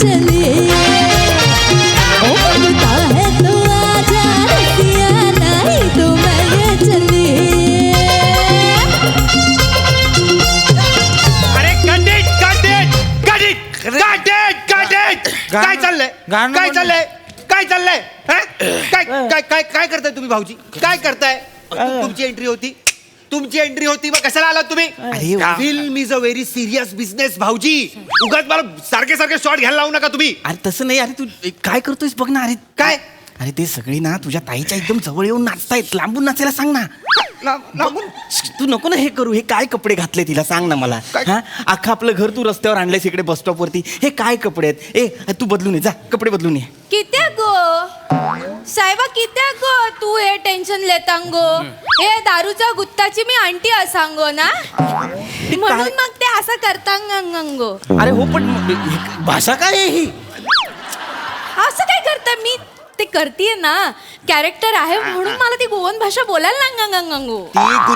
चलिए ओ लगता है तो आजा रसिया नहीं तो मैं चलिए। अरे काय चाललंय काय चाललंय काय करताय तुम्ही भाऊजी काय करताय? तुमची एंट्री होती मग कशाला आलात तुम्ही? Film is a very serious business भाऊजी. उगाच मला सारखे शॉट घ्यायला लावू नका तुम्ही. अरे तसं नाही. अरे तू काय करतोयस बघ ना. अरे काय? अरे ते सगळे ना तुझ्या ताईच्या एकदम जवळ येऊन नाचतायत. लांबून नाचायला सांग ना. तू नको ना हे करू. हे काय कपडे घातले तिला सांग ना मला. हा अख्खा आपलं घर तू रस्त्यावर आणलंयस इकडे बस स्टॉप वरती. हे काय कपडे आहेत? ए तू बदलून ये जा. कपडे बदलून ये. कित्याक गो साहेबा कित्याक गो तू हे टेन्शन लेतांगो? हे दारूचा गुत्ताची मी आंटी असांगो ना म्हणून मग ते असं करतांगो. अरे हो पण भाषा काय आहे ही? असं काय करता मी ते करतीये ना. कॅरेक्टर आहे म्हणून मला ती गोवन भाषा बोलायला लागंगो. ती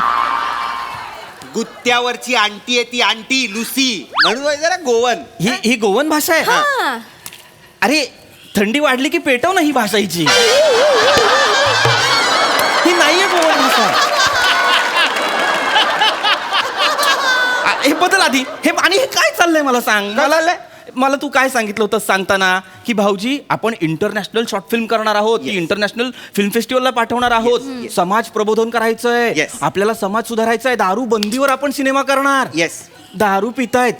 गुत्त्यावरची आंटी आहे ती आंटी लुसी म्हणून जरा गोवन. ही गोवन भाषा आहे. हा अरे थंडी वाढली की पेटव ना ही भाषा हिची. ही नाहीये गोवन भाषा. हे बदल आधी. हे आणि हे काय चाललंय मला सांग. मला तू काय सांगितलं होतं सांगताना की भाऊजी आपण इंटरनॅशनल शॉर्ट फिल्म करणार आहोत. इंटरनॅशनल फिल्म फेस्टिवलला पाठवणार आहोत. समाज प्रबोधन करायचंय. आपल्याला समाज सुधारायचा आहे. दारू बंदीवर आपण सिनेमा करणार. दारू पितायत.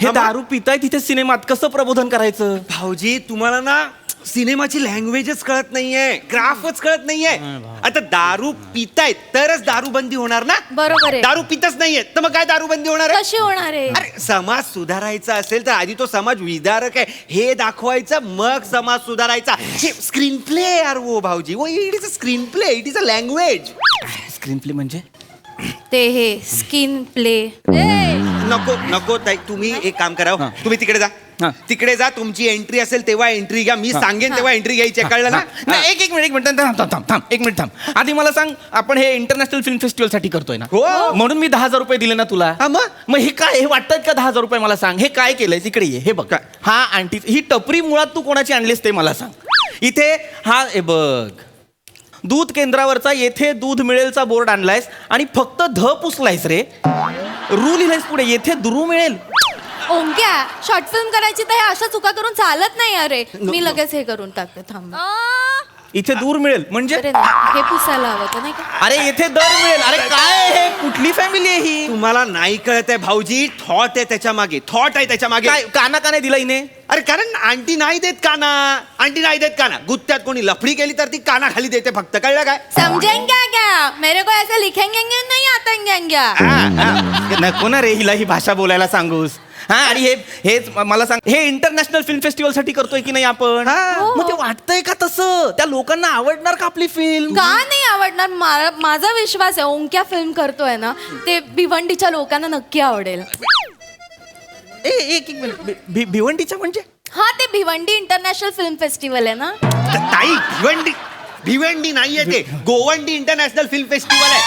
हे दारू पितायत इथे सिनेमात कसं प्रबोधन करायचं? भाऊजी तुम्हाला ना सिनेमाची लँग्वेजच कळत नाहीये. ग्राफच कळत नाहीये. आता दारू पितायत तरच दारूबंदी होणार ना. बरोबर आहे. दारू पितच नाहीये तर मग काय दारूबंदी होणार आहे? कशी होणार आहे? अरे समाज सुधारायचा असेल तर आधी तो समाज विदारक आहे हे दाखवायचं मग समाज सुधारायचा. स्क्रीन प्ले यार वो भाऊजी वो it is a screen play. It is a language. Screen play म्हणजे ते हे स्किन प्ले. नको ताई तुम्ही एक काम करा. तुम्ही तिकडे जा. तिकडे जा. तुमची एंट्री असेल तेव्हा एंट्री घ्या. मी सांगेन तेव्हा एंट्री घ्यायची. कळलं ना? एक मिनिट एक मिनिट थांब. आधी मला सांग आपण हे इंटरनॅशनल फिल्म फेस्टिवल साठी करतोय ना. हो. म्हणून मी 10,000 रुपये दिले ना तुला. मग हे काय हे वाटतात का 10,000 रुपये? मला सांग हे काय केलंय. इकडे ये. हे बघ हा आंटी ही टपरी मुळात तू कोणाची आणलीस ते मला सांग. इथे हा हे बघ दूध केंद्रावरचा येथे दूध मिळेलचा बोर्ड आणलायस आणि फक्त ध पुसलायस रे. रू लिहिलायस पुढे येथे दुरू मिळेल. ओंक्या शॉर्ट फिल्म करायची तर हे अशा चुका करून चालत नाही. अरे मी लगेच हे करून टाकते. थांब. इथे दूर मिळेल म्हणजे अरे हे पुसायला हवं होतं नाही का? अरे येथे दर मिळेल. अरे काय हे कुठली फॅमिली आहे ही? तुम्हाला नाही कळत आहे भाऊजी. थॉट आहे त्याच्या मागे. थॉट आहे त्याच्या मागे. काय काना का नाही दिला हिने? अरे कारण आंटी नाही देत काना. आंटी नाही देत काना. गुत्त्यात कोणी लफडी केली तर ती काना खाली देते फक्त. कळलं काय? समजेंगे क्या? मेरे को ऐसे लिखेंगे नहीं आतेंगे. नको ना रे हिला ही भाषा बोलायला सांगूस. हा आणि हेच मला सांग हे इंटरनॅशनल फिल्म फेस्टिवल साठी करतोय की नाही आपण? मग ते वाटतंय का तसं? त्या लोकांना आवडणार का आपली फिल्म? का नाही आवडणार? माझा विश्वास आहे ओंक्या फिल्म करतोय ना ते भिवंडीच्या लोकांना नक्की आवडेल. एक मिनिट भिवंडीच्या म्हणजे? हा ते भिवंडी इंटरनॅशनल फिल्म फेस्टिवल आहे ना. ताई भिवंडी नाहीये ते गोवंडी इंटरनॅशनल फिल्म फेस्टिवल आहे.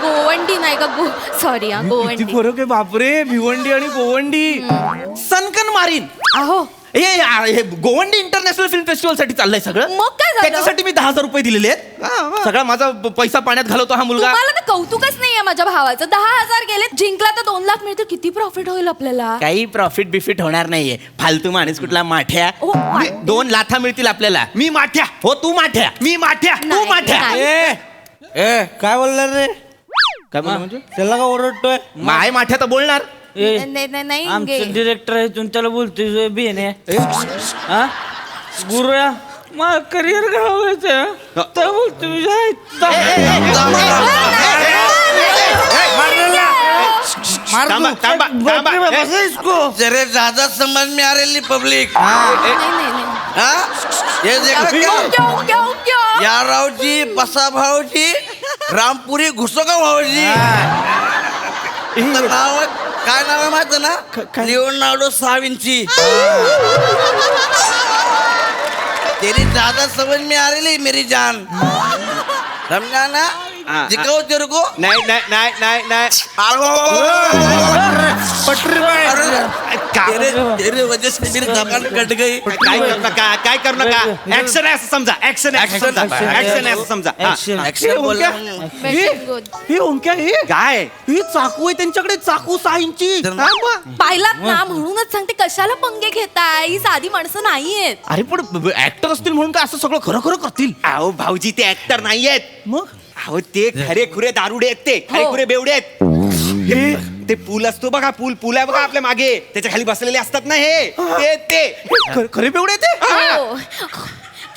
गोवंडी नाही का? सॉरी हा गोवंडी. फरक आहे बापरे. भिवंडी आणि गोवंडी. सनकन मारीन. अहो हे गोवंडी इंटरनॅशनल फिल्म फेस्टिवल साठी चाललंय सगळं. मग काय झालं? त्याच्यासाठी मी 10,000 रुपये दिलेले आहेत. सगळा माझा पैसा पाण्यात घालवतो हा मुलगा. मला तर कौतुकच नाहीये माझ्या भावाचं. 10,000 गेले. जिंकला तर 2 लाख मिळतील. किती प्रॉफिट होईल आपल्याला? काही प्रॉफिट बिफिट होणार नाहीये. फालतू माणूस कुठला. माठ्या 2 लाथा मिळतील आपल्याला. मी माठ्या. हो तू माठ्या. मी माठ्या. तू माठ्या. काय बोलणार रे? काय बोल म्हणजे? त्याला का ओरडतोय? माय माठ्या तर बोलणार. नाही आमचं डिरेक्टर आहे त्याला बोलतोय बियाणे. हा गुरुया मला करिअर घडवायचं तर बोलतो जरे ज्यादा समझ में आ रही पब्लिक. ये देखो या रावजी बसा भाऊजी रामपुरी घुसो का भाऊजी. नाव काय नाव आहे माहिती ना? लिओनार्डो साविंची. तेरी ज्यादा समझ में आ रही मेरी जान. समझा ना? दिखाओ तेरे को. नाही. पटरीबाई का- तेरे वजह से मेरी जबान कट गई. काय करू नका काय करू नका ऍक्शन आहे असं समजा ऍक्शन आहे असं समजा ऍक्शन आहे असं समजा हा. Action. ऍक्शन बोला. Very good. हे ओंक्या हे काय ही चाकू आहे त्यांच्याकडे चाकू साईंची हा मग. पाहिलात ना म्हणूनच सांगते कशाला पंगे घेताय ही साधी माणसं नाहीयेत. अरे पण ऍक्टर असतील म्हणून काय असं सगळं खरं खरं करतील अहो भाऊजी ते ऍक्टर नाहीयेत मग अहो ते खरे खुरे दारुडे आहेत ते खरे खुरे बेवडे आहेत ते पूल असतो बघा पूल आहे बघा आपल्या मागे त्याच्या खाली बसलेले असतात ना हे ते खरे पेवडे ते हो.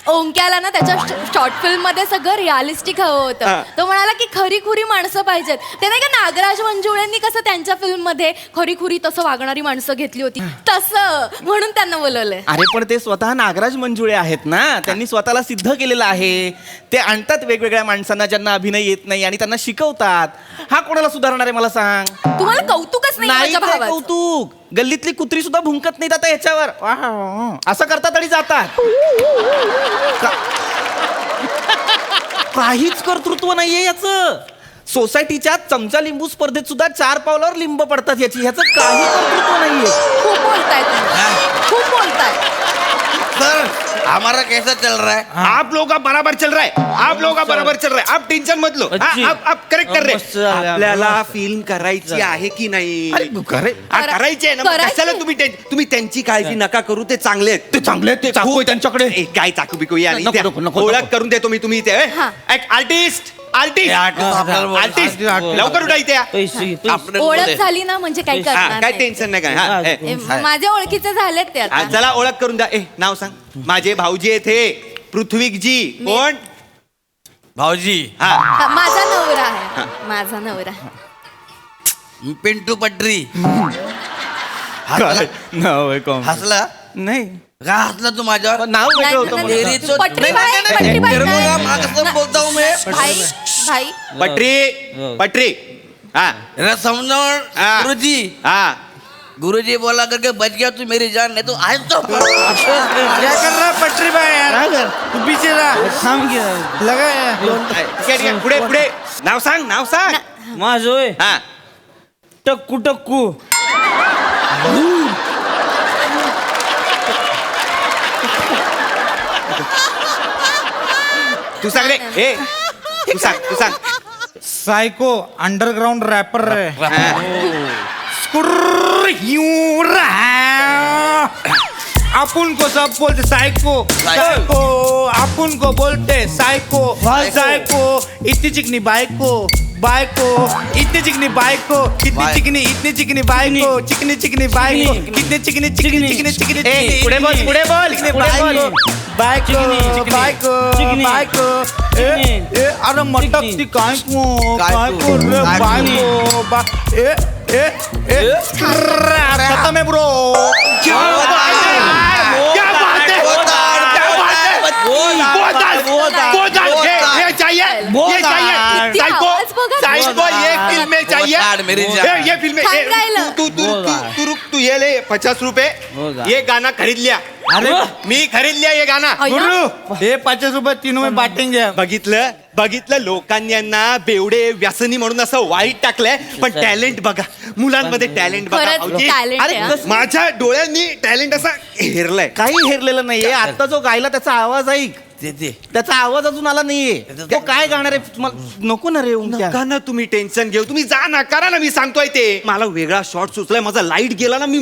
ओंक्याला ना त्याच्या शॉर्ट फिल्म मध्ये सगळं रिअलिस्टिक हवं हा. होतं तो म्हणाला की खरी खुरी माणसं पाहिजेत ते नाही का नागराज मंजुळेंनी कसं त्यांच्या फिल्म मध्ये खरी खुरी तसं वागणारी माणसं घेतली होती तसं म्हणून त्यांना बोलवलंय. अरे पण ते स्वतः नागराज मंजुळे आहेत ना त्यांनी स्वतःला सिद्ध केलेलं आहे ते आणतात वेगवेगळ्या माणसांना ज्यांना अभिनय येत नाही आणि त्यांना शिकवतात हा कोणाला सुधारणार आहे मला सांग तुम्हाला कौतुकच नाही नाही माझ्या ते भावाचं. कौतुक गल्लीतली कुत्री सुद्धा भुंकत नाहीत आता ह्याच्यावर असं करतात आणि जातात काहीच कर्तृत्व नाहीये याच सोसायटीच्या चमचा लिंबू स्पर्धेत सुद्धा 4 पावलावर लिंब पडतात याची ह्याचं काही कर्तृत्व नाहीये खूप बोलताय तुम्ही. खूप बोलताय. सर हमारा कैसा चल रहा है. आप लोग का बराबर चल रहा है आप लोग का बराबर चल रहा है आप टेंशन मत लो अच्छी. आप करेक्ट कर रहे मस्त झालं. आपल्याला फिल्म करायची आहे की नाही अरे, खरे- हा, करायची आहे ना मग करायची. कशाला तुम्ही त्यांची काळजी नका करू ते चांगले आहेत ते चांगले आहेत, ते चाकू आहे त्यांच्याकडे ए, काय चाकू बिकू या नको, नको, नको, ओळख नको. करून देतो मी तुम्ही इथे हा. आर्टिस्ट हे artist आपल्याला बोल- आर्टिस्ट artist. लवकर उठा इथे या. पैसे आपण ओळख बोलूया. झाली ना म्हणजे काही हा, करणार काय नाही. टेन्शन नाही काय हा, हा, ए. ए, माझ्या ओळखीचे झालेत ते हा, आता. चला ओळख करून द्या ए नाव सांग माझे भाऊजी आहेत हे पृथ्वीकजी कोण भाऊजी हा हा, माझा नवरा आहे माझा नवरा. पिंटू पटरी. हसला नाही का हसला तू माझ्यावर. नाव वेगळं होतं नाही, म्हणून. नाही, तेरी तो- पटरीबाई, नाही, नाही, पटरीबाई तेरे को नाही. क्या माँ कसम बोलता हूँ मैं. भाई भाई पटरी हा जरा समझाओ हाँ. गुरुजी. हा गुरुजी बोला करके बच गया तू मेरी जान नहीं तो आज तो क्या कर रहा है पटरी भाई यार तू पीछे रहा थांब घ्या लगा है ठीक आहे, ठीक आहे. पुढे पुढे नाव सांग माझं होय हा टक्कू टक्कू तू सांग रे ए तू सांग साइको अंडरग्राउंड रैपर है हा. अपन को सब बोलते साइको साइको अपन को बोलते साइको साइको इतनी चिकनी बाइको बाइको इतनी चिकनी बाइको कितनी चिकनी इतनी चिकनी बाइको चिकनी चिकनी बाइको कितनी चिकनी चिकनी चिकनी चिकनी ए, पुढे बोल, पुढे बोल, चिकनी पुढे बोल. बाइको चिकनी, बाइको चिकनी. बाइको चिकनी. ए अरे मटक ती काय को रे बाइको ए खत्म है ब्रो क्या बात है क्या बात है ये चाहिए ये चाहिए किती साइको आवाज बघा. साइको ये फिल्म में चाहिए बोल मेरी जान. ये फिल्म थांब राहिलं. तू रुक तू ये ले 50 रुपए बोल. ये गाना खरीद लिया अरे मी खरीद लिया ये गाना अय्या. गुरु ये 50 रुपये तीनों में बांटेंगे बघितलं लोकांनी यांना बेवडे व्यसनी म्हणून असं वाईट टाकलंय पण टॅलेंट बघा मुलांमध्ये टॅलेंट बघा खरंच भाऊजी. टॅलेंट अरे, आहे कसं- माझ्या डोळ्यांनी टॅलेंट असा हेरलाय काही हेरलेलं नाहीये आता जो गायला त्याचा आवाज ऐक त्याचा आवाज अजून आला नाहीये तो काय गाणार आहे नको ना रे ओंक्या. नका ना तुम्ही टेन्शन घेऊ तुम्ही जा ना करा ना मी सांगतोय ते मला वेगळा शॉट सुचलाय माझा लाईट गेला ना मी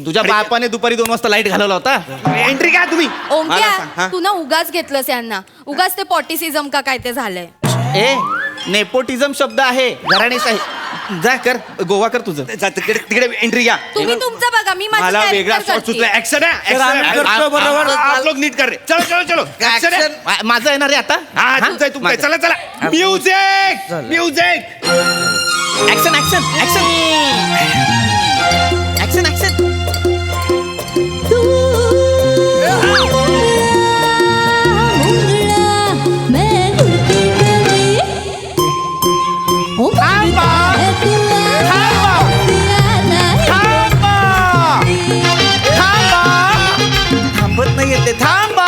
तुझ्या बापाने दुपारी 2 वाजता लाईट घालवला होता एंट्री काय तुम्ही मला सांग, ओंक्या हा? तू ना उगाच घेतलंस यांना उगाच ते पॉटिसिझम का काय ते झालंय. ए नेपोटिझम शब्द आहे घराणेशाही जा कर गोवा कर तुझं जा, तिकडे एंट्री घ्या तुम्ही तुमचं बघा मी माझं मला character वेगळा शॉट करते. सुचलाय ऍक्शन आम्ही करतो बरोबर. आप लोग नीट कर रे चलो चलो चलो ऍक्शन आहे. माझं येणार आहे आता हा तुमचं आहे, तुमचं आहे. चला चला music music action action action action action थांबत नाही येते थांबा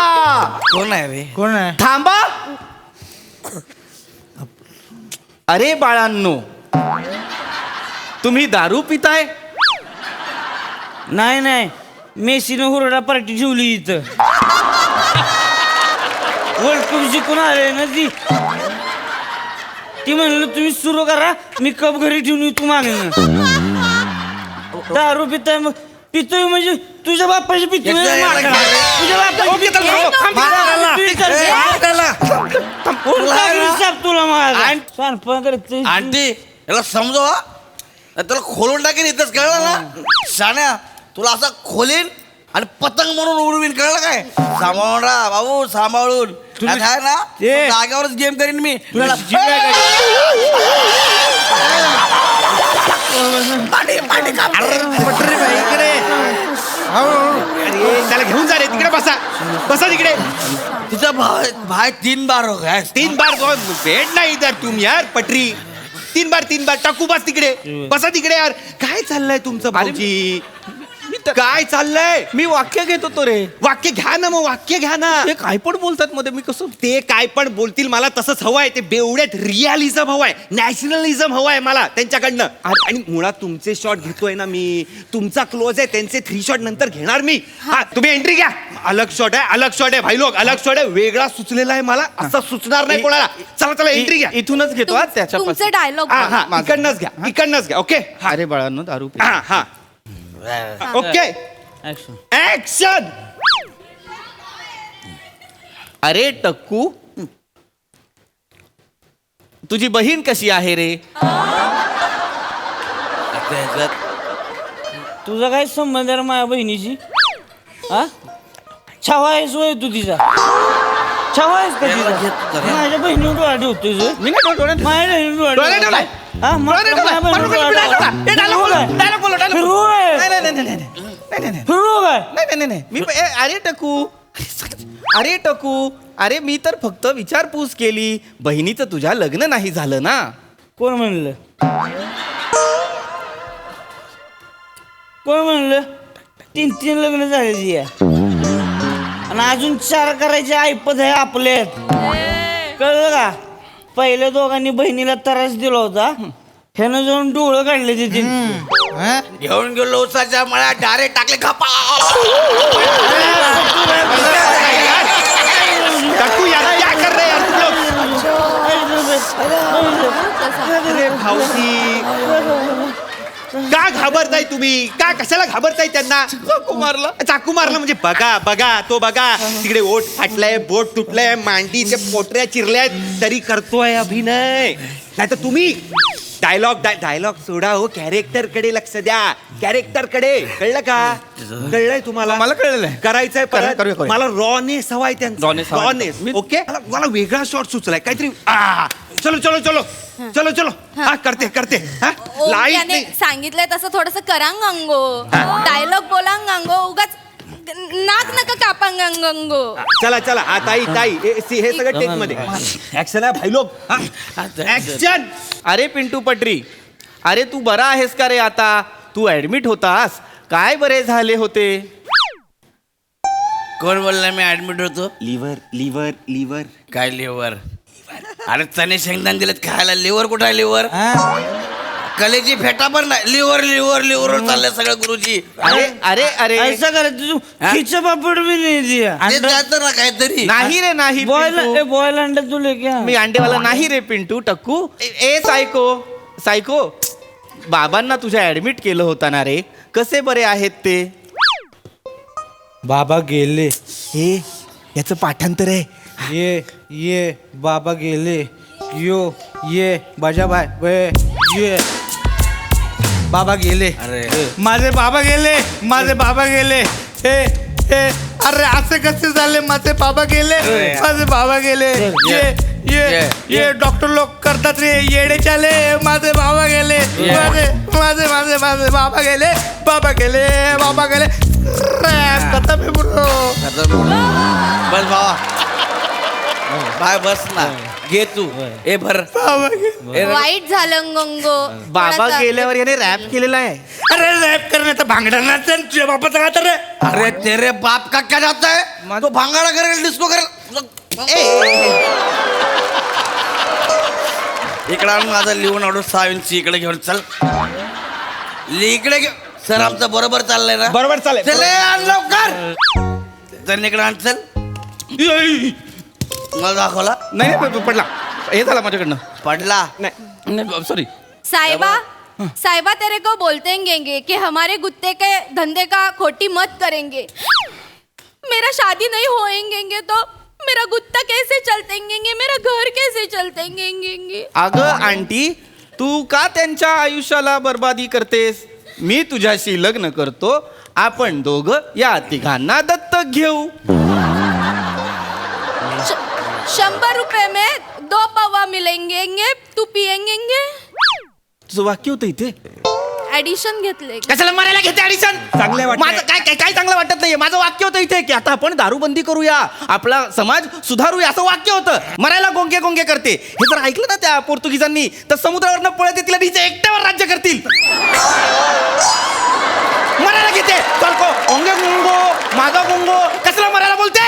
कोण आहे रे. कौन है थांबा अरे बाळांनो तुम्ही दारू पिताय नाही मेसीनं हुरडा पार्टी ठेवली इथं वर्ल्ड कप जिंकून आले ना ती म्हणलं तुम्ही सुरू करा मी कप घरी ठेवून येतो मागणं दारू पिताय मग पितोय म्हणजे तुझ्या बापाची पितोय तुझ्या बापाची तुला माझा आंटी याला समजवा तुला खोलून टाकेन इथंच कळलं ना शाण्या तुला असं खोलीन आणि पतंग म्हणून उडवीन कळलं काय सांभाळून राहा बाबू सांभाळून आहे ना जागेवरच गेम करीन मी त्याला घेऊन जा रे तिकडे बसा तिकडे तिचा भाई 3 बार हो गया 3 बार भेट नाही इधर तुम यार पटरी 3 बार टाकू बस तिकडे बसा तिकडे यार काय चाललंय तुमचं भाऊजी काय चाललंय मी वाक्य घेत होतो रे. वाक्य घ्या ना मग वाक्य घ्या ना. ते काय पण बोलतात मध्ये मी कसं ते काय पण बोलतील मला तसंच हवंय ते बेवड्यात रिअलिझम हवंय नॅशनलिझम हवंय मला त्यांच्याकडनं आणि मुळात तुमचे शॉट घेतोय ना मी तुमचा क्लोज आहे त्यांचे 3 शॉट नंतर घेणार मी हा तुम्ही एंट्री घ्या अलग शॉट आहे भाई लोक अलग शॉट आहे वेगळा सुचलेला आहे मला असं सुचणार नाही कोणाला चला चला एंट्री घ्या इथूनच घेतो आज त्याच्या तुमचे डायलॉग हा इकडनंच घ्या ओके अरे बाळांनो दारू पी. हा ओके Action. ऍक्शन अरे टक्कू तुझी बहीण कशी आहे रे. तुझा काय संबंध आहे रे माझ्या बहिणीची हा छावा आहेस होय तू तिचा छावा आहेस का तिचा माझ्या बहिणीवर डोळा ठेवतोय जो. मी नाही डोळ्यात माझ्या बहिणीवर डोळा डोळ्यात ठेवलाय. हा मग डोळ्यात ठेवलाय. माझ्या बहिणीवर डोळा ठेवला. हे dialogue बोला, dialogue बोला, dialogue फिरू बोला. आहे. नाही. फिरू काय नाही मी अरे टकू अरे मी तर फक्त विचारपूस केली बहिणीचं तुझ्या लग्न नाही झालं ना. कोण म्हणलं कोण म्हणलं 3 लग्न झाले या आणि अजून 4 करायचे ऐपत आहे आपल्यात कळलं का. पहिल्या दोघांनी बहिणीला त्रास दिला होता ह्यानं जाऊन डोळं काढले ते घेऊन गेलो उसाच्या मळ्यात डायरेक्ट टाकले खपा टक्कू यार क्या कर रहे यार तुम लोग अरे भाऊजी का घाबरताय तुम्ही का कशाला घाबरताय त्यांना चाकू मारला म्हणजे बघा तो बघा तिकडे ओठ फाटलाय बोट तुटलंय मांडीचे पोटऱ्या चिरल्यात तरी करतोय अभिनय नाही तर तुम्ही डायलॉग सोडा हो कॅरेक्टर कडे लक्ष द्या कॅरेक्टर कडे कळलं का कळलंय तुम्हाला मला कळलंय. करायचंय परत करूया. मला रॉनेस हवाय त्यांचा Rawness हवाय. रॉनेस ओके मला वेगळा शॉट सुचलाय काहीतरी चलो हा करते हा लाईट त्याने नाही सांगितलंय तसं थोडस करांग अंगो डायलॉग बोलांग अंगो उगाच नाक नका कापांग अंगो चला हा ताई हे सगळं टेक मध्ये ऍक्शन आहे भाई लोक ऍक्शन अरे पिंटू पटरी अरे तू बरा आहेस का रे आता तू ऍडमिट होतास काय बरे झाले होते. कोण बोलला मी ऍडमिट होतो लिव्हर काय लिव्हर अरे चणे शेंगदाणे दिलेत खायला लिव्हर कुठं आहे लिव्हर कलेची फेटा पण नाही लिव्हर चाललंय सगळं गुरुजी अरे असं करायचं तू खिचं पापड बी नाही दिया ते जातं ना काहीतरी नाही रे नाही पिंटू. बॉयल अंडा तुले क्या मी अंडेवाला नाही रे पिंटू टक्कू ए सायको बाबांना तुझ्या ऍडमिट केलं होता ना रे कसे बरे आहेत ते. बाबा गेले हे याचं पाठांतर आहे. ये बाबा गेले यो ये बाजा बाय वे ये बाबा गेले माझे बाबा गेले हे अरे असे कसे झाले माझे बाबा गेले ये डॉक्टर लोक करतात रे येडे चाले माझे बाबा गेले माझे बाबा गेले खतम आहे bro. बस भावा बाय बस ना घे तू ए भर वाईट झालं गंगो बाबा गेल्यावर याने रॅप केलेला आहे. अरे रॅप करणे तर भांगडांना तुझ्या बापाचं काय तर रे अरे तेरे बाप का क्या जाता है तो भांगाड़ा करेल डिस्को करेल इकडे माझा लिहून आवडू 6 इंची इकडे घेऊन चल इकडे सर आमचं बरोबर चाललंय ना बरोबर चालेल चल आण लवकर जर इकडे आण चल मला दाखवला नाही पडला हे झाला माझ्याकडनं पडला नाही सॉरी साहिबा साहिबा तेरे को बोलते हैं कि हमारे गुत्ते के धंधे का खोटी मत करेंगे मेरा शादी नहीं होएंगे तो मेरा गुत्ता कैसे चलतेंगे मेरा घर कैसे चलतेंगे अगं आंटी तू का त्यांच्या आयुष्याला बर्बादी करतेस मी तुझ्याशी लग्न करतो आपण दोघं या तिघांना दत्तक घेऊ 100 रुपए में 2 पवा मिलेंगे तू पियेंगे तुझं वाक्य होतं इथे ऍडिशन घेतले कशाला मरायला घेते ऍडिशन चांगलं वाटतंय. माझं काय चांगलं वाटत नाहीये माझं वाक्य होतं इथे की आता आपण दारूबंदी करूया आपला समाज सुधारूया असं वाक्य होतं मरायला गोंगे गोंगे करते हे जर ऐकलं ना त्या पोर्तुगीजांनी तर समुद्रावरनं पळत येतील आणि हिचे एकट्यावर राज्य करतील मरायला घेते चलको ओंगे गोंगो माझा गोंगो कसला मरायला बोलते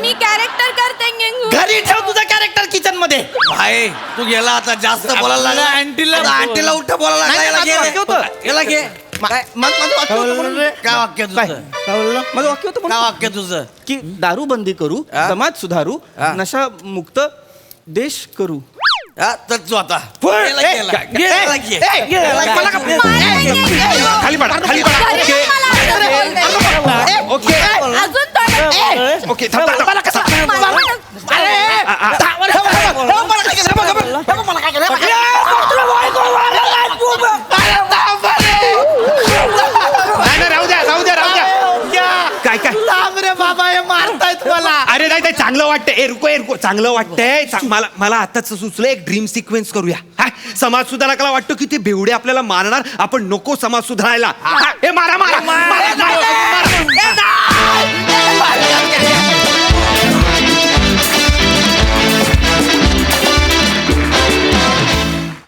मी कॅरेक्टर करते घरी ठेव तुझं कॅरेक्टर किचन मध्ये भाई तू गेला आता जास्त बोलायला लागला आंटीला उठ बोलायला नाही, लागला माझं याला वाक्य होतं. घे याला घे माझं वाक्य होतं म्हणून काय वाक्य काय? तुझं माझं वाक्य होतं काय म्हणून वाक्य तुझं की दारू बंदी करू हा? समाज सुधारू हा? नशा मुक्त देश करू हा तर तू आता पण- याला घे, याला घे, याला घे. याला घे. मला का- खाली पडा ओके अजून थोडं ओके थांब, थांब, थांब. कसं नाही, नाही, राहू द्या काय काय रे बाबा हे मारतायत मला अरे नाही चांगलं वाटतंय ए रुको चांगलं वाटतंय मला आताच सुचलं एक ड्रीम सिक्वेन्स करूया हा समाज सुधारकाला वाटतं की ते बेवडे आपल्याला मारणार आपण नको समाज सुधारायला हा, हे मारा मारा मारा, मारा, मारा.